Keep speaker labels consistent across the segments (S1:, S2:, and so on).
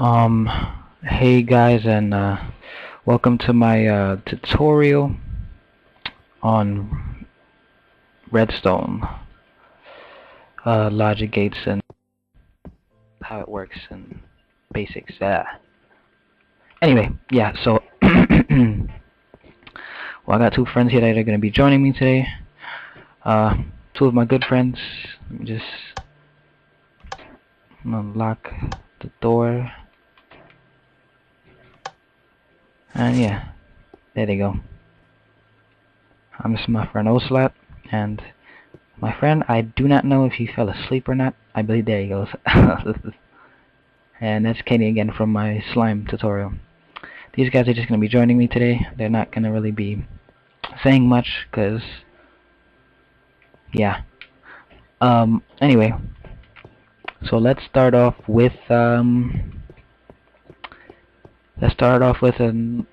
S1: Um, hey guys, and welcome to my tutorial on Redstone, logic gates and how it works and basics. Anyway, yeah. So, well, I got two friends here that are going to be joining me today. Two of my good friends. Let me just unlock the door. And yeah, there they go. This is my friend Oslap, and my friend, I do not know if he fell asleep or not. I believe there he goes. And that's Kenny again from my slime tutorial. These guys are just going to be joining me today. They're not going to really be saying much, because, yeah. Anyway, so let's start off with a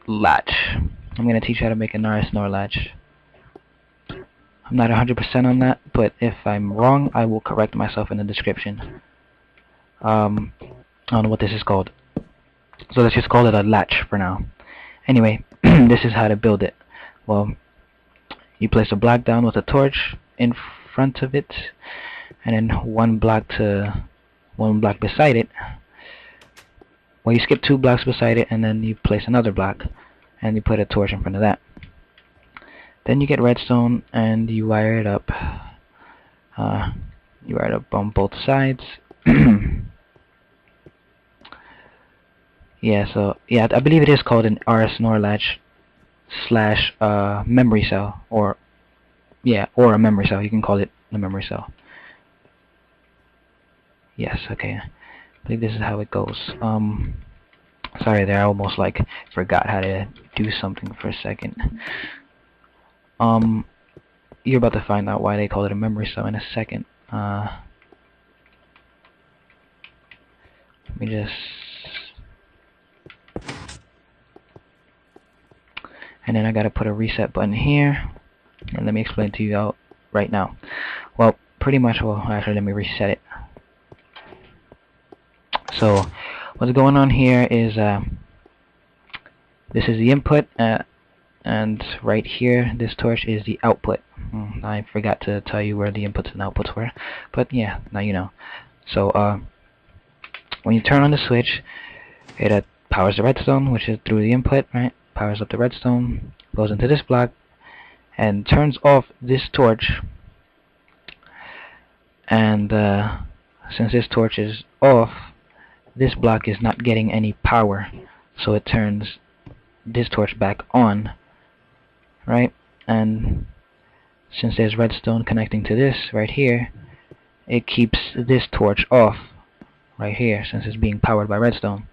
S1: latch. I'm going to teach you how to make an RS-NOR latch. I'm not 100% on that, but if I'm wrong, I will correct myself in the description. I don't know what this is called, so let's just call it a latch for now. Anyway, this is how to build it. Well, you place a block down with a torch in front of it, and then one block beside it. Well, you skip 2 blocks beside it, and then you place another block, and you put a torch in front of that. Then you get redstone, and you wire it up. You wire it up on both sides. Yeah, so yeah, I believe it is called an RS-NOR latch slash memory cell, or a memory cell. You can call it a memory cell. Yes, okay. I believe this is how it goes. Sorry there, I almost like forgot how to do something for a second. You're about to find out why they call it a memory cell in a second. Let me just... And then I gotta put a reset button here. And let me explain to you out right now. Well, pretty much, well, actually let me reset it. So, what's going on here is, this is the input, and right here, this torch is the output. I forgot to tell you where the inputs and outputs were, but yeah, now you know. So, when you turn on the switch, it powers the redstone, which is through the input, right? Powers up the redstone, goes into this block, and turns off this torch. And since this torch is off, this block is not getting any power, so it turns this torch back on, right? And since there's redstone connecting to this right here, it keeps this torch off right here, since it's being powered by redstone.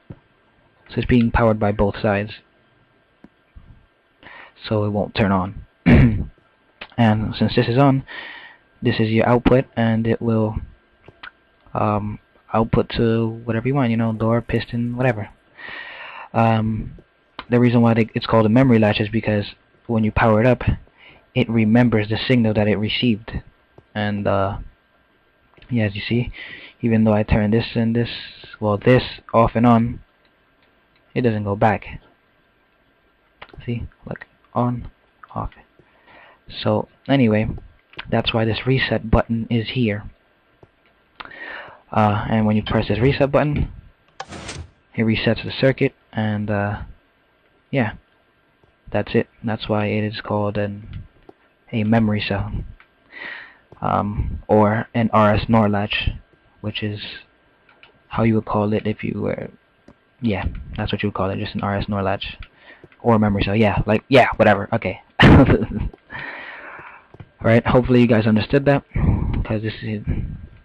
S1: So it's being powered by both sides, so it won't turn on. And since this is on, this is your output, and it will output to whatever you want, you know, door, piston, whatever. The reason why it's called a memory latch is because when you power it up, it remembers the signal that it received. And yeah, as you see, even though I turn this and this, well, this off and on, it doesn't go back. See, look, on, off. So anyway, that's why this reset button is here. And when you press this reset button, it resets the circuit, and yeah, that's it. That's why it is called a memory cell, or an RS-NOR latch, which is how you would call it if you were, yeah, that's what you would call it, just an RS-NOR latch or memory cell. Yeah, like, yeah, whatever. Okay. Alright, hopefully you guys understood that, because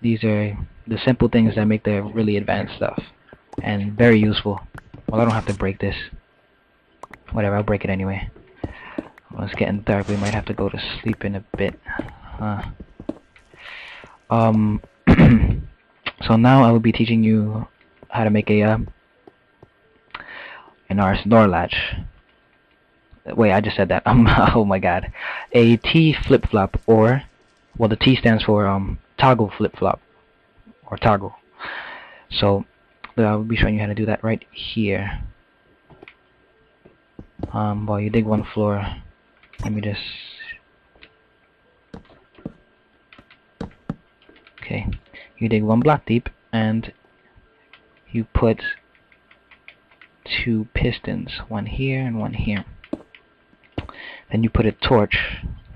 S1: these are the simple things that make the really advanced stuff, and very useful. Well, I don't have to break this. Whatever, I'll break it anyway. Well, it's getting dark, we might have to go to sleep in a bit. So now I will be teaching you how to make an RS-NOR latch. Wait, I just said that. Oh my god. A T flip-flop, or, well, the T stands for toggle flip-flop, or toggle. So I'll be showing you how to do that right here. While you dig one floor, let me just... Okay, you dig one block deep, and you put 2 pistons, one here and one here. Then you put a torch,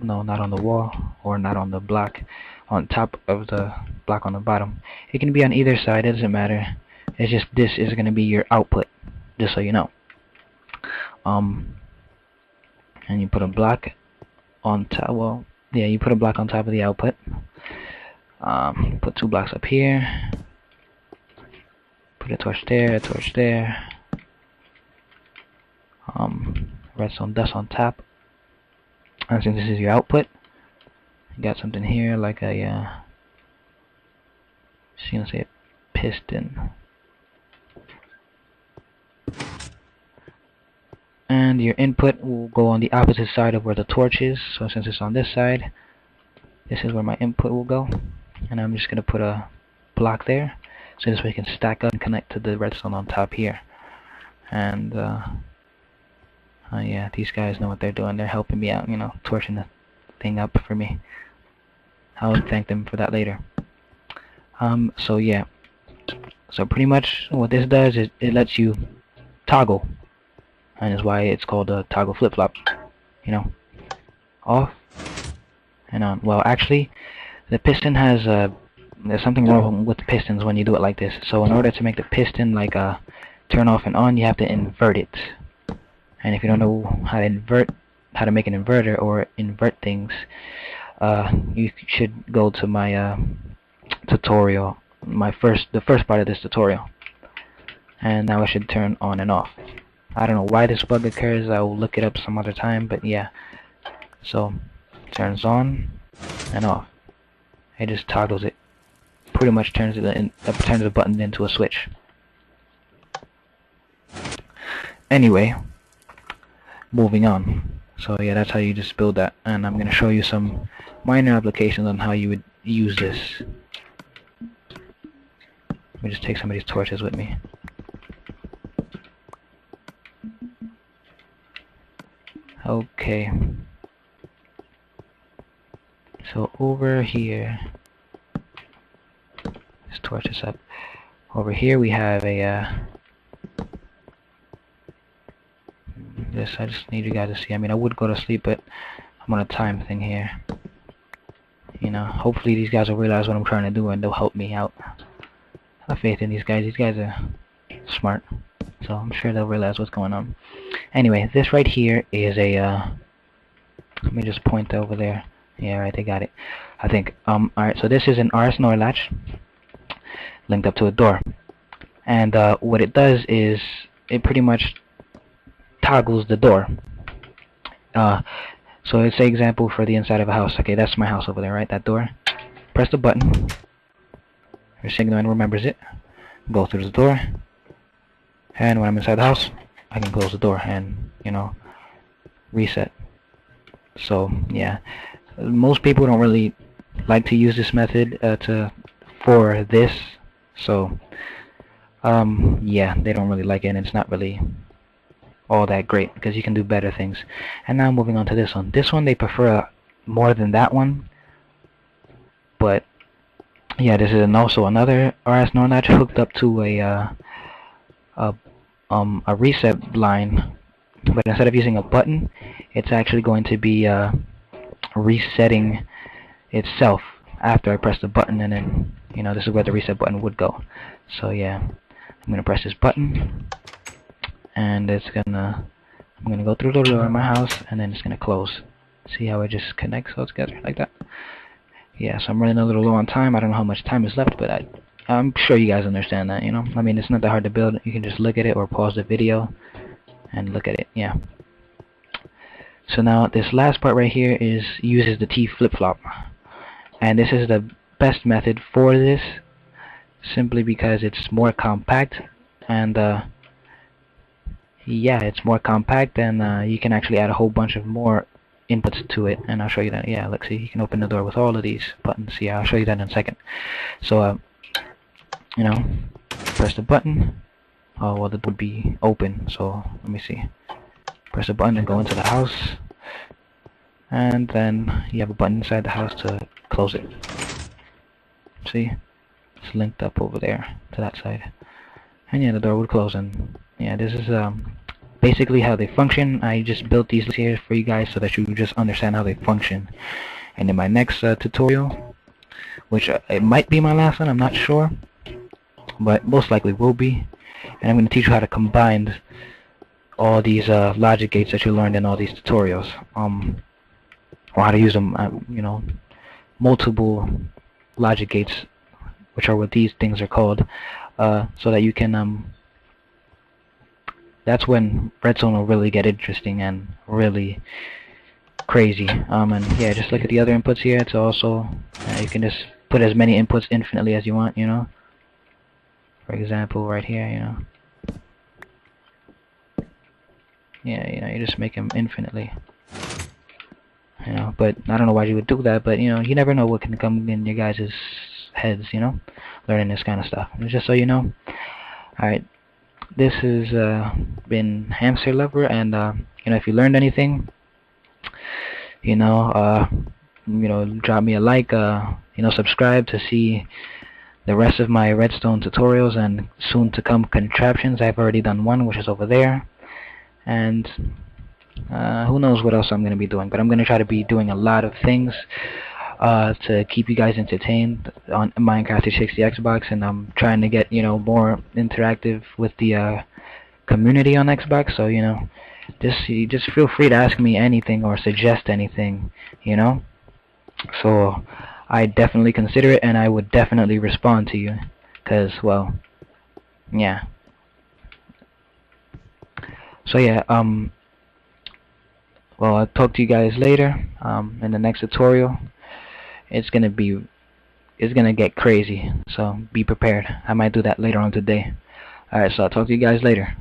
S1: no, not on the wall, or not on the block, on top of the block on the bottom. It can be on either side, it doesn't matter. It's just this is going to be your output, just so you know. And you put a block on top, well, yeah, you put a block on top of the output. Put 2 blocks up here. Put a torch there, a torch there. Redstone dust on top. And since this is your output, you got something here like a, just gonna say a piston. And your input will go on the opposite side of where the torch is. So since it's on this side, this is where my input will go. And I'm just gonna put a block there, so this way it can stack up and connect to the redstone on top here. And yeah, these guys know what they're doing. They're helping me out, you know, torching the thing up for me. I'll thank them for that later. So yeah, so pretty much what this does is it lets you toggle, and is why it's called a toggle flip-flop. You know, off and on. Well, actually, the piston has there's something wrong with the pistons when you do it like this. So in order to make the piston like turn off and on, you have to invert it. And if you don't know how to make an inverter or invert things, you should go to my tutorial, the first part of this tutorial. And now it should turn on and off. I don't know why this bug occurs. I will look it up some other time, but yeah. So turns on and off. It just toggles it. Pretty much turns the button into a switch. Anyway, moving on. So yeah, that's how you just build that, and I'm going to show you some minor applications on how you would use this. Let me just take some of these torches with me. Okay. So over here, this torch is up. Over here we have a this, I just need you guys to see. I mean, I would go to sleep, but I'm on a time thing here. You know, hopefully these guys will realize what I'm trying to do and they'll help me out. I have faith in these guys. These guys are smart, so I'm sure they'll realize what's going on. Anyway, this right here is a let me just point over there. Yeah, right, they got it, I think. Alright, so this is an RS NOR latch linked up to a door, and what it does is it pretty much toggles the door. So let's say example for the inside of a house. Okay, that's my house over there, right? That door. Press the button. Your signal remembers it. Go through the door, and when I'm inside the house, I can close the door and, you know, reset. So yeah, most people don't really like to use this method for this. So yeah, they don't really like it, and it's not really all that great because you can do better things. And now moving on to this one. This one they prefer more than that one, but yeah, this is also another RS NOR latch hooked up to a reset line, but instead of using a button, it's actually going to be resetting itself after I press the button, and then, you know, this is where the reset button would go. So yeah, I'm gonna press this button, and I'm gonna go through the door in my house, and then it's gonna close. See how it just connects all together like that? Yeah, so I'm running a little low on time. I don't know how much time is left, but I'm sure you guys understand that, you know? I mean, it's not that hard to build. You can just look at it or pause the video and look at it, yeah. So now this last part right here uses the T flip-flop. And this is the best method for this, simply because it's more compact, and yeah, it's more compact, and you can actually add a whole bunch of more inputs to it, and I'll show you that. Yeah, let's see, you can open the door with all of these buttons. Yeah, I'll show you that in a second. So you know, press press the button. Oh, well, the door would be open, so let me see. Press the button and go into the house, and then you have a button inside the house to close it. See? It's linked up over there to that side. And yeah, the door would close, and yeah, this is basically how they function. I just built these here for you guys so that you just understand how they function. And in my next tutorial, which it might be my last one, I'm not sure, but most likely will be, and I'm going to teach you how to combine all these logic gates that you learned in all these tutorials, or how to use them, you know, multiple logic gates, which are what these things are called, so that you can, that's when Redstone will really get interesting and really crazy. And yeah, just look at the other inputs here. It's also, you can just put as many inputs infinitely as you want, you know. For example, right here, you know. Yeah, you know, you just make them infinitely. You know, but I don't know why you would do that, but you know, you never know what can come in your guys' heads, you know, learning this kind of stuff. And just so you know. Alright, this has been Hamster Lover, and you know, if you learned anything, you know, drop me a like, you know, subscribe to see the rest of my Redstone tutorials and soon to come contraptions. I've already done one, which is over there, and who knows what else I'm going to be doing, but I'm going to try to be doing a lot of things to keep you guys entertained on Minecraft 360 Xbox, and I'm trying to get, you know, more interactive with the community on Xbox. So, you know, just feel free to ask me anything or suggest anything, you know. So I definitely consider it, and I would definitely respond to you, cause, well, yeah. So yeah, well, I'll talk to you guys later in the next tutorial. It's gonna get crazy, so be prepared. I might do that later on today. Alright, so I'll talk to you guys later.